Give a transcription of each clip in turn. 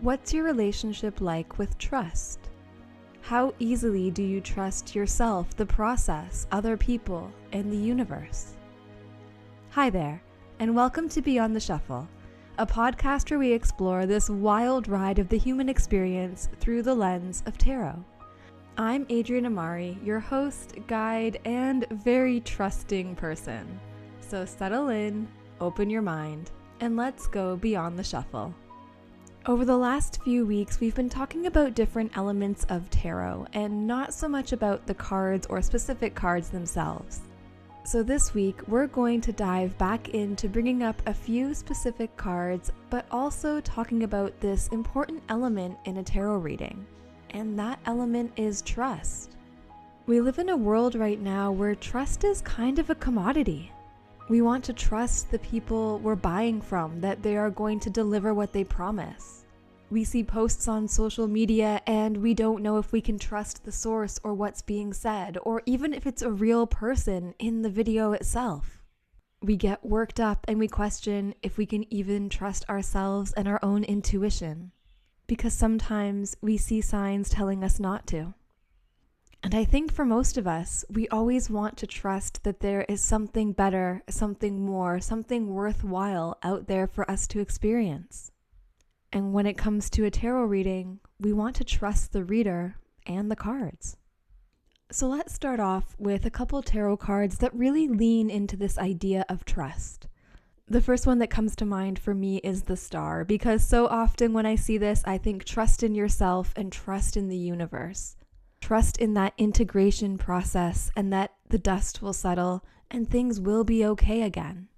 What's your relationship like with trust? How easily do you trust yourself, the process, other people, and the universe? Hi there, and welcome to Beyond the Shuffle, a podcast where we explore this wild ride of the human experience through the lens of tarot. I'm Adrienne Amari, your host, guide, and very trusting person. So settle in, open your mind, and let's go beyond the shuffle. Over the last few weeks, we've been talking about different elements of tarot and not so much about the cards or specific cards themselves. So this week, we're going to dive back into bringing up a few specific cards, but also talking about this important element in a tarot reading, and that element is trust. We live in a world right now where trust is kind of a commodity. We want to trust the people we're buying from, that they are going to deliver what they promise. We see posts on social media and we don't know if we can trust the source or what's being said, or even if it's a real person in the video itself. We get worked up and we question if we can even trust ourselves and our own intuition, because sometimes we see signs telling us not to. And I think for most of us, we always want to trust that there is something better, something more, something worthwhile out there for us to experience. And when it comes to a tarot reading, we want to trust the reader and the cards. So let's start off with a couple tarot cards that really lean into this idea of trust. The first one that comes to mind for me is the Star, because so often when I see this, I think trust in yourself and trust in the universe. Trust in that integration process and that the dust will settle and things will be okay again.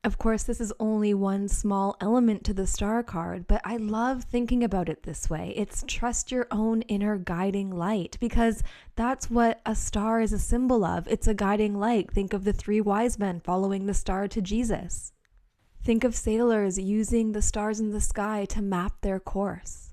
Of course, this is only one small element to the Star card, but I love thinking about it this way. It's trust your own inner guiding light, because that's what a star is a symbol of. It's a guiding light. Think of the 3 wise men following the star to Jesus. Think of sailors using the stars in the sky to map their course.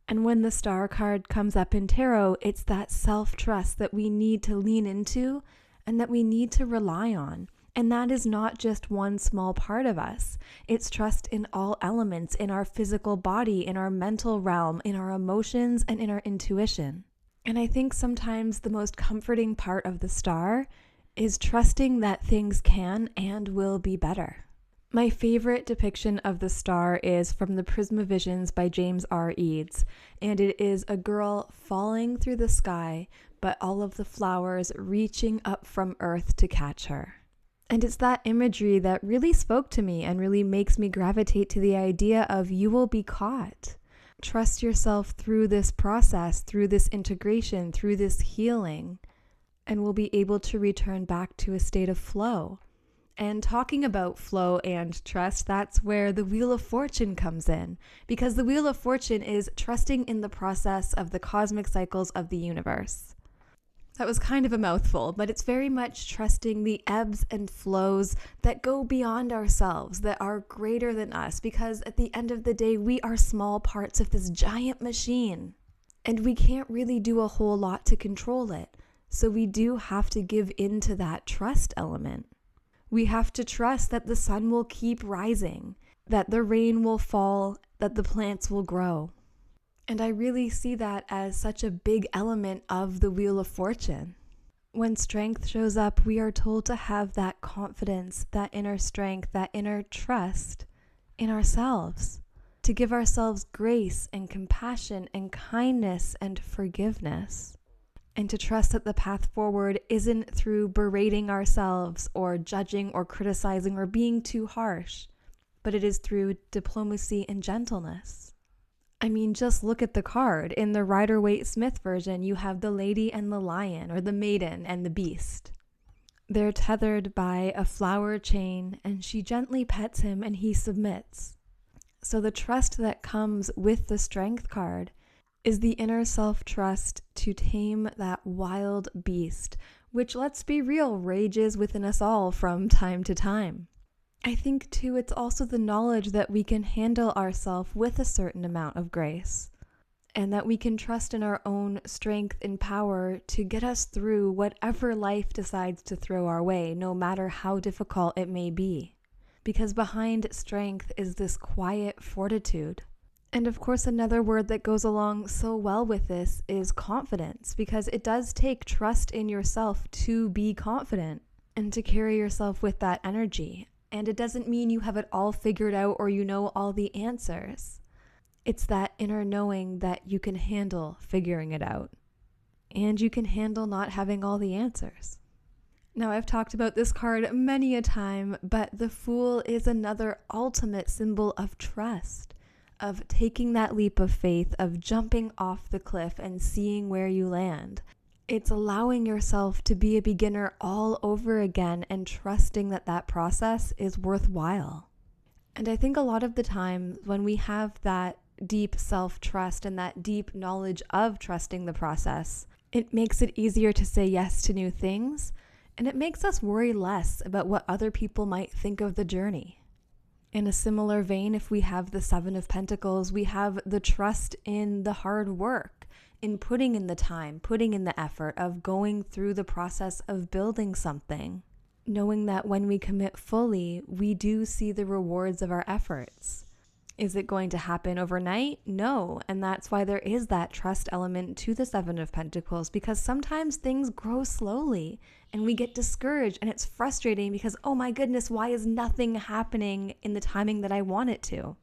And when the Star card comes up in tarot, it's that self-trust that we need to lean into and that we need to rely on. And that is not just one small part of us. It's trust in all elements, in our physical body, in our mental realm, in our emotions, and in our intuition. And I think sometimes the most comforting part of the Star is trusting that things can and will be better. My favorite depiction of the Star is from the Prismavisions by James R. Eads, and it is a girl falling through the sky, but all of the flowers reaching up from earth to catch her. And it's that imagery that really spoke to me and really makes me gravitate to the idea of you will be caught. Trust yourself through this process, through this integration, through this healing, and we'll be able to return back to a state of flow. And talking about flow and trust, that's where the Wheel of Fortune comes in, because the Wheel of Fortune is trusting in the process of the cosmic cycles of the universe. That was kind of a mouthful, but it's very much trusting the ebbs and flows that go beyond ourselves, that are greater than us, because at the end of the day, we are small parts of this giant machine, and we can't really do a whole lot to control it. So we do have to give in to that trust element. We have to trust that the sun will keep rising, that the rain will fall, that the plants will grow. And I really see that as such a big element of the Wheel of Fortune. When strength shows up, we are told to have that confidence, that inner strength, that inner trust in ourselves, to give ourselves grace and compassion and kindness and forgiveness. And to trust that the path forward isn't through berating ourselves or judging or criticizing or being too harsh, but it is through diplomacy and gentleness. I mean, just look at the card. In the Rider-Waite-Smith version, you have the lady and the lion, or the maiden and the beast. They're tethered by a flower chain, and she gently pets him and he submits. So the trust that comes with the Strength card is the inner self-trust to tame that wild beast, which, let's be real, rages within us all from time to time. I think, too, it's also the knowledge that we can handle ourselves with a certain amount of grace, and that we can trust in our own strength and power to get us through whatever life decides to throw our way, no matter how difficult it may be. Because behind strength is this quiet fortitude, And of course, another word that goes along so well with this is confidence, because it does take trust in yourself to be confident and to carry yourself with that energy. And it doesn't mean you have it all figured out or you know all the answers. It's that inner knowing that you can handle figuring it out. And you can handle not having all the answers. Now, I've talked about this card many a time, but the Fool is another ultimate symbol of trust, of taking that leap of faith, of jumping off the cliff and seeing where you land. It's allowing yourself to be a beginner all over again and trusting that that process is worthwhile. And I think a lot of the time when we have that deep self-trust and that deep knowledge of trusting the process, it makes it easier to say yes to new things, and it makes us worry less about what other people might think of the journey. In a similar vein, if we have the Seven of Pentacles, we have the trust in the hard work, in putting in the time, putting in the effort of going through the process of building something, knowing that when we commit fully, we do see the rewards of our efforts. Is it going to happen overnight? No. And that's why there is that trust element to the Seven of Pentacles, because sometimes things grow slowly and we get discouraged and it's frustrating because, oh my goodness, why is nothing happening in the timing that I want it to?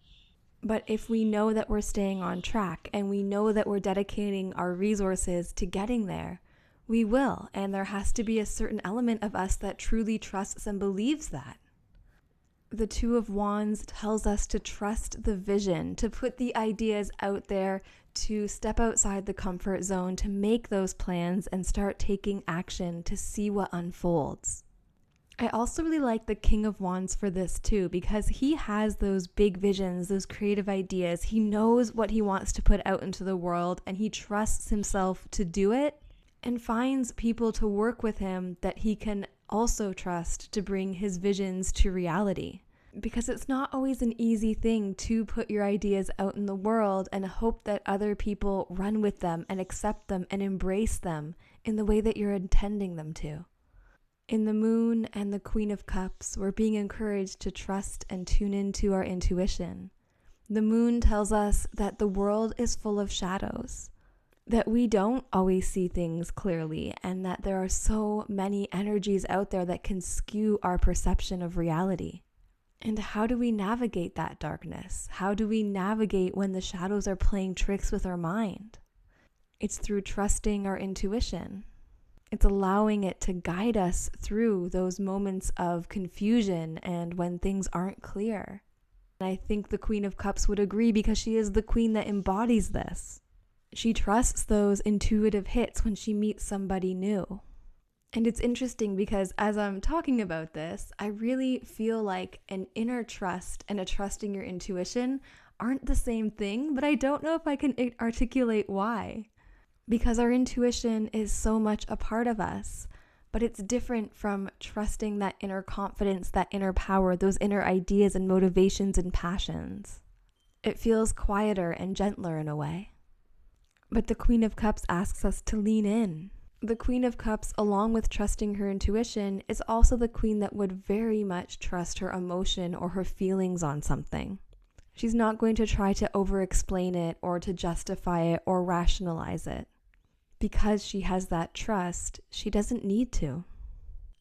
But if we know that we're staying on track and we know that we're dedicating our resources to getting there, we will. And there has to be a certain element of us that truly trusts and believes that. The Two of Wands tells us to trust the vision, to put the ideas out there, to step outside the comfort zone, to make those plans and start taking action to see what unfolds. I also really like the King of Wands for this too, because he has those big visions, those creative ideas. He knows what he wants to put out into the world and he trusts himself to do it and finds people to work with him that he can also trust to bring his visions to reality. Because it's not always an easy thing to put your ideas out in the world and hope that other people run with them and accept them and embrace them in the way that you're intending them to. In the Moon and the Queen of Cups, we're being encouraged to trust and tune into our intuition. The Moon tells us that the world is full of shadows, that we don't always see things clearly, and that there are so many energies out there that can skew our perception of reality. And how do we navigate that darkness? How do we navigate when the shadows are playing tricks with our mind? It's through trusting our intuition. It's allowing it to guide us through those moments of confusion and when things aren't clear. And I think the Queen of Cups would agree because she is the queen that embodies this. She trusts those intuitive hits when she meets somebody new. And it's interesting because as I'm talking about this, I really feel like an inner trust and a trusting your intuition aren't the same thing, but I don't know if I can articulate why. Because our intuition is so much a part of us, but it's different from trusting that inner confidence, that inner power, those inner ideas and motivations and passions. It feels quieter and gentler in a way. But the Queen of Cups asks us to lean in. The Queen of Cups, along with trusting her intuition, is also the queen that would very much trust her emotion or her feelings on something. She's not going to try to over-explain it or to justify it or rationalize it. Because she has that trust, she doesn't need to.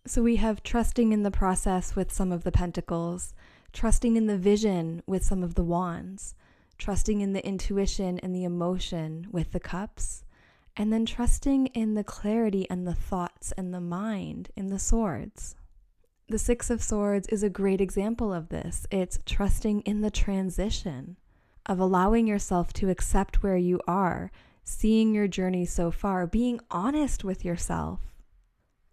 So we have trusting in the process with some of the pentacles, trusting in the vision with some of the wands, trusting in the intuition and the emotion with the cups, and then trusting in the clarity and the thoughts and the mind in the swords. The Six of Swords is a great example of this. It's trusting in the transition of allowing yourself to accept where you are, seeing your journey so far, being honest with yourself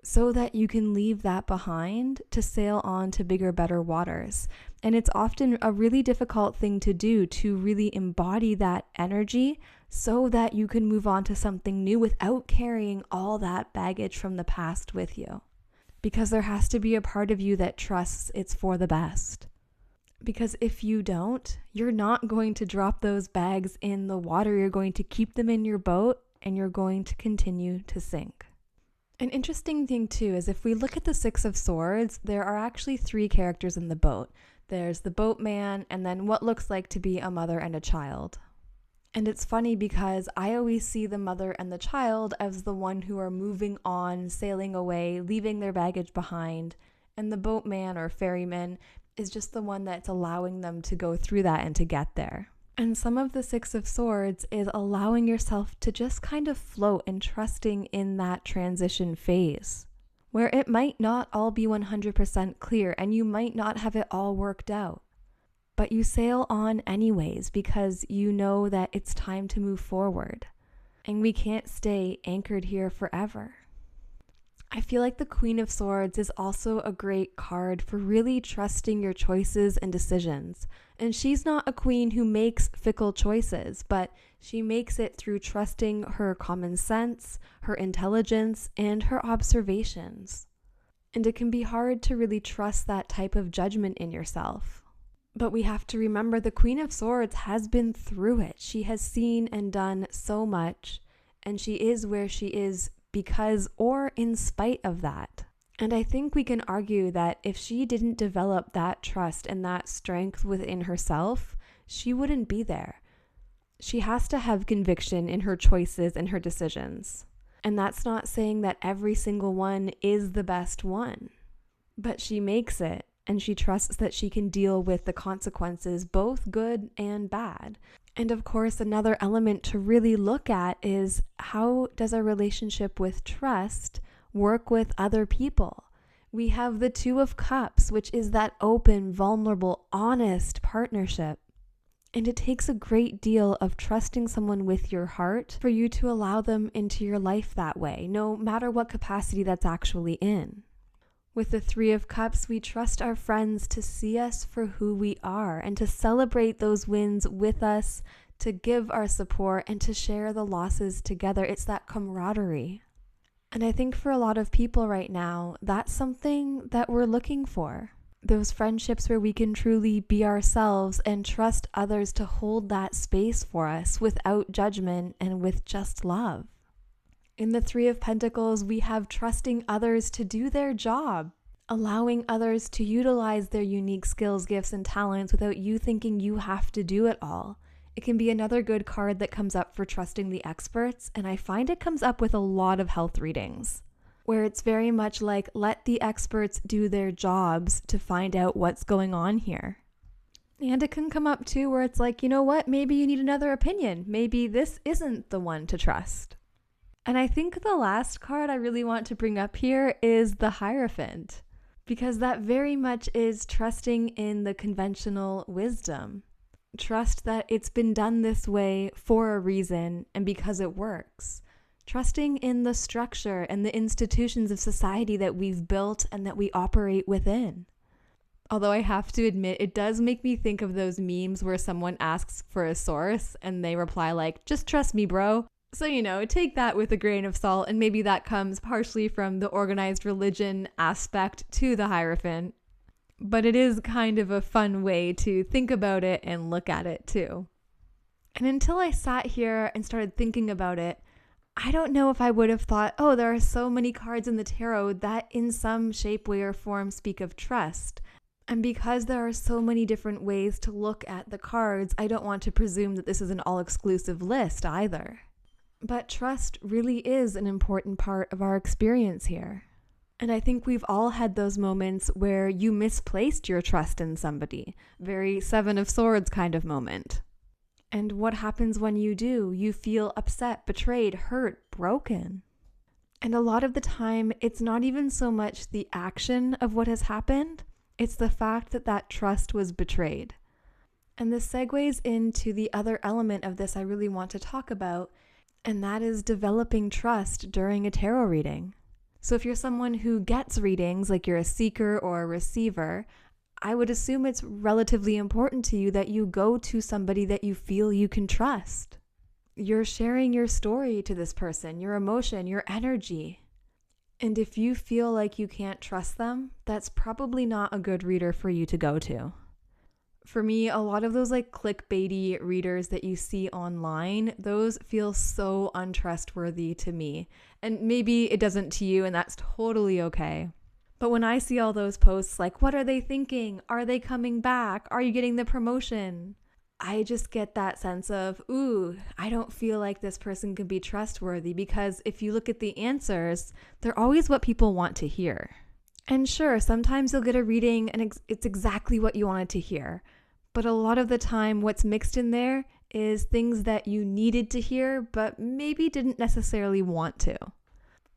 so that you can leave that behind to sail on to bigger, better waters. And it's often a really difficult thing to do, to really embody that energy so that you can move on to something new without carrying all that baggage from the past with you. Because there has to be a part of you that trusts it's for the best. Because if you don't, you're not going to drop those bags in the water. You're going to keep them in your boat and you're going to continue to sink. An interesting thing too is if we look at the Six of Swords, there are actually three characters in the boat. There's the boatman and then what looks like to be a mother and a child. And it's funny because I always see the mother and the child as the one who are moving on, sailing away, leaving their baggage behind. And the boatman or ferryman is just the one that's allowing them to go through that and to get there. And some of the Six of Swords is allowing yourself to just kind of float and trusting in that transition phase, where it might not all be 100% clear and you might not have it all worked out. But you sail on anyways because you know that it's time to move forward. And we can't stay anchored here forever. I feel like the Queen of Swords is also a great card for really trusting your choices and decisions. And she's not a queen who makes fickle choices, but she makes it through trusting her common sense, her intelligence, and her observations. And it can be hard to really trust that type of judgment in yourself. But we have to remember the Queen of Swords has been through it. She has seen and done so much, and she is where she is because or in spite of that. And I think we can argue that if she didn't develop that trust and that strength within herself, she wouldn't be there. She has to have conviction in her choices and her decisions. And that's not saying that every single one is the best one, but she makes it. And she trusts that she can deal with the consequences, both good and bad. And of course, another element to really look at is how does our relationship with trust work with other people? We have the Two of Cups, which is that open, vulnerable, honest partnership. And it takes a great deal of trusting someone with your heart for you to allow them into your life that way, no matter what capacity that's actually in. With the Three of Cups, we trust our friends to see us for who we are and to celebrate those wins with us, to give our support, and to share the losses together. It's that camaraderie. And I think for a lot of people right now, that's something that we're looking for. Those friendships where we can truly be ourselves and trust others to hold that space for us without judgment and with just love. In the Three of Pentacles, we have trusting others to do their job, allowing others to utilize their unique skills, gifts, and talents without you thinking you have to do it all. It can be another good card that comes up for trusting the experts, and I find it comes up with a lot of health readings, where it's very much like, let the experts do their jobs to find out what's going on here. And it can come up too where it's like, you know what, maybe you need another opinion. Maybe this isn't the one to trust. And I think the last card I really want to bring up here is the Hierophant, because that very much is trusting in the conventional wisdom. Trust that it's been done this way for a reason and because it works. Trusting in the structure and the institutions of society that we've built and that we operate within. Although I have to admit, it does make me think of those memes where someone asks for a source and they reply like, just trust me, bro. So, take that with a grain of salt, and maybe that comes partially from the organized religion aspect to the Hierophant. But it is kind of a fun way to think about it and look at it too. And until I sat here and started thinking about it, I don't know if I would have thought, oh, there are so many cards in the tarot that in some shape, way, or form speak of trust. And because there are so many different ways to look at the cards, I don't want to presume that this is an all-exclusive list either. But trust really is an important part of our experience here. And I think we've all had those moments where you misplaced your trust in somebody. Very Seven of Swords kind of moment. And what happens when you do? You feel upset, betrayed, hurt, broken. And a lot of the time, it's not even so much the action of what has happened, it's the fact that that trust was betrayed. And this segues into the other element of this I really want to talk about, and that is developing trust during a tarot reading. So if you're someone who gets readings, like you're a seeker or a receiver, I would assume it's relatively important to you that you go to somebody that you feel you can trust. You're sharing your story to this person, your emotion, your energy. And if you feel like you can't trust them, that's probably not a good reader for you to go to. For me, a lot of those like clickbaity readers that you see online, those feel so untrustworthy to me. And maybe it doesn't to you, and that's totally okay. But when I see all those posts like, what are they thinking? Are they coming back? Are you getting the promotion? I just get that sense of, ooh, I don't feel like this person can be trustworthy, because if you look at the answers, they're always what people want to hear. And sure, sometimes you'll get a reading and it's exactly what you wanted to hear. But a lot of the time, what's mixed in there is things that you needed to hear, but maybe didn't necessarily want to.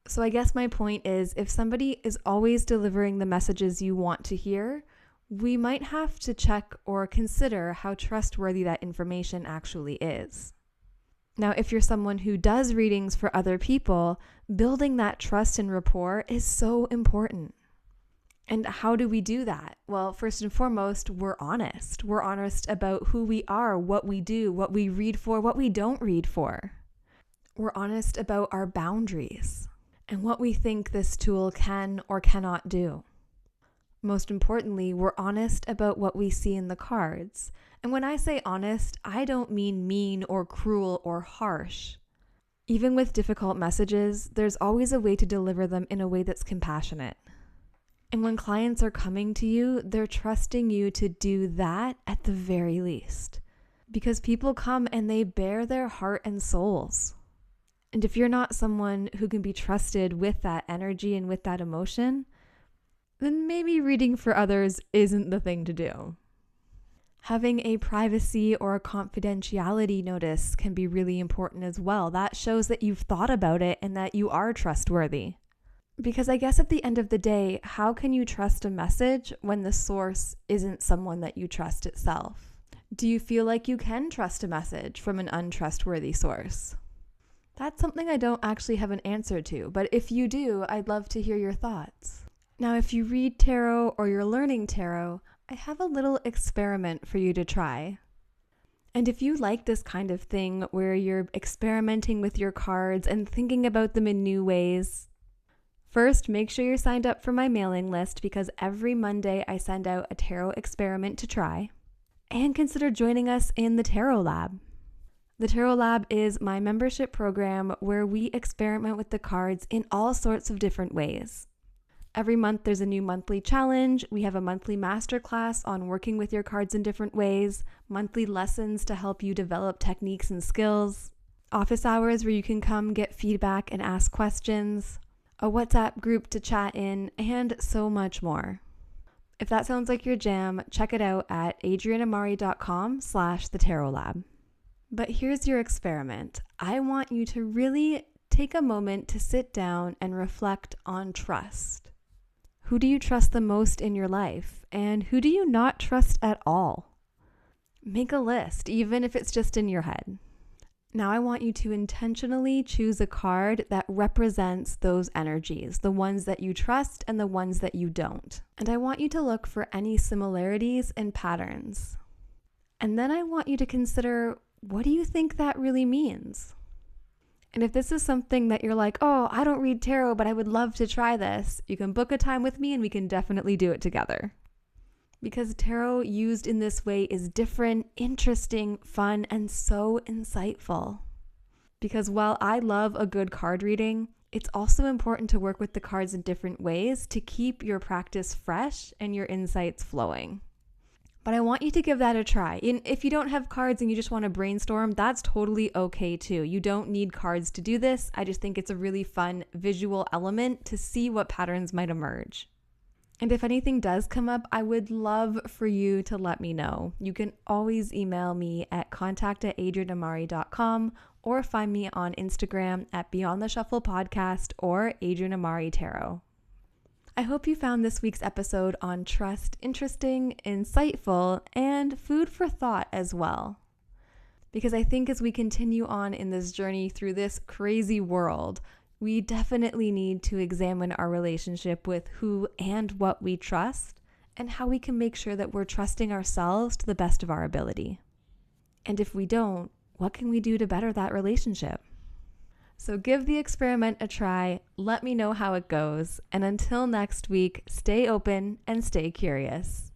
So I guess my point is, if somebody is always delivering the messages you want to hear, we might have to check or consider how trustworthy that information actually is. Now, if you're someone who does readings for other people, building that trust and rapport is so important. And how do we do that? Well, first and foremost, we're honest. We're honest about who we are, what we do, what we read for, what we don't read for. We're honest about our boundaries and what we think this tool can or cannot do. Most importantly, we're honest about what we see in the cards. And when I say honest, I don't mean mean or cruel or harsh. Even with difficult messages, there's always a way to deliver them in a way that's compassionate. And when clients are coming to you, they're trusting you to do that at the very least. Because people come and they bear their heart and souls. And if you're not someone who can be trusted with that energy and with that emotion, then maybe reading for others isn't the thing to do. Having a privacy or a confidentiality notice can be really important as well. That shows that you've thought about it and that you are trustworthy. Because I guess at the end of the day, how can you trust a message when the source isn't someone that you trust itself? Do you feel like you can trust a message from an untrustworthy source? That's something I don't actually have an answer to, but if you do, I'd love to hear your thoughts. Now, if you read tarot or you're learning tarot, I have a little experiment for you to try. And if you like this kind of thing where you're experimenting with your cards and thinking about them in new ways, first, make sure you're signed up for my mailing list, because every Monday I send out a tarot experiment to try. And consider joining us in the Tarot Lab. The Tarot Lab is my membership program where we experiment with the cards in all sorts of different ways. Every month there's a new monthly challenge. We have a monthly masterclass on working with your cards in different ways, monthly lessons to help you develop techniques and skills, office hours where you can come get feedback and ask questions, a WhatsApp group to chat in, and so much more. If that sounds like your jam, check it out at adrianamari.com/thetarolab. But here's your experiment. I want you to really take a moment to sit down and reflect on trust. Who do you trust the most in your life? And who do you not trust at all? Make a list, even if it's just in your head. Now I want you to intentionally choose a card that represents those energies, the ones that you trust and the ones that you don't. And I want you to look for any similarities and patterns. And then I want you to consider, what do you think that really means? And if this is something that you're like, oh, I don't read tarot, but I would love to try this, you can book a time with me and we can definitely do it together. Because tarot used in this way is different, interesting, fun, and so insightful. Because while I love a good card reading, it's also important to work with the cards in different ways to keep your practice fresh and your insights flowing. But I want you to give that a try. And if you don't have cards and you just want to brainstorm, that's totally okay too. You don't need cards to do this. I just think it's a really fun visual element to see what patterns might emerge. And if anything does come up, I would love for you to let me know. You can always email me at contact@adrianamari.com or find me on Instagram at Beyond the Shuffle Podcast or Adrian Amari Tarot. I hope you found this week's episode on trust interesting, insightful, and food for thought as well. Because I think as we continue on in this journey through this crazy world, we definitely need to examine our relationship with who and what we trust and how we can make sure that we're trusting ourselves to the best of our ability. And if we don't, what can we do to better that relationship? So give the experiment a try, let me know how it goes, and until next week, stay open and stay curious.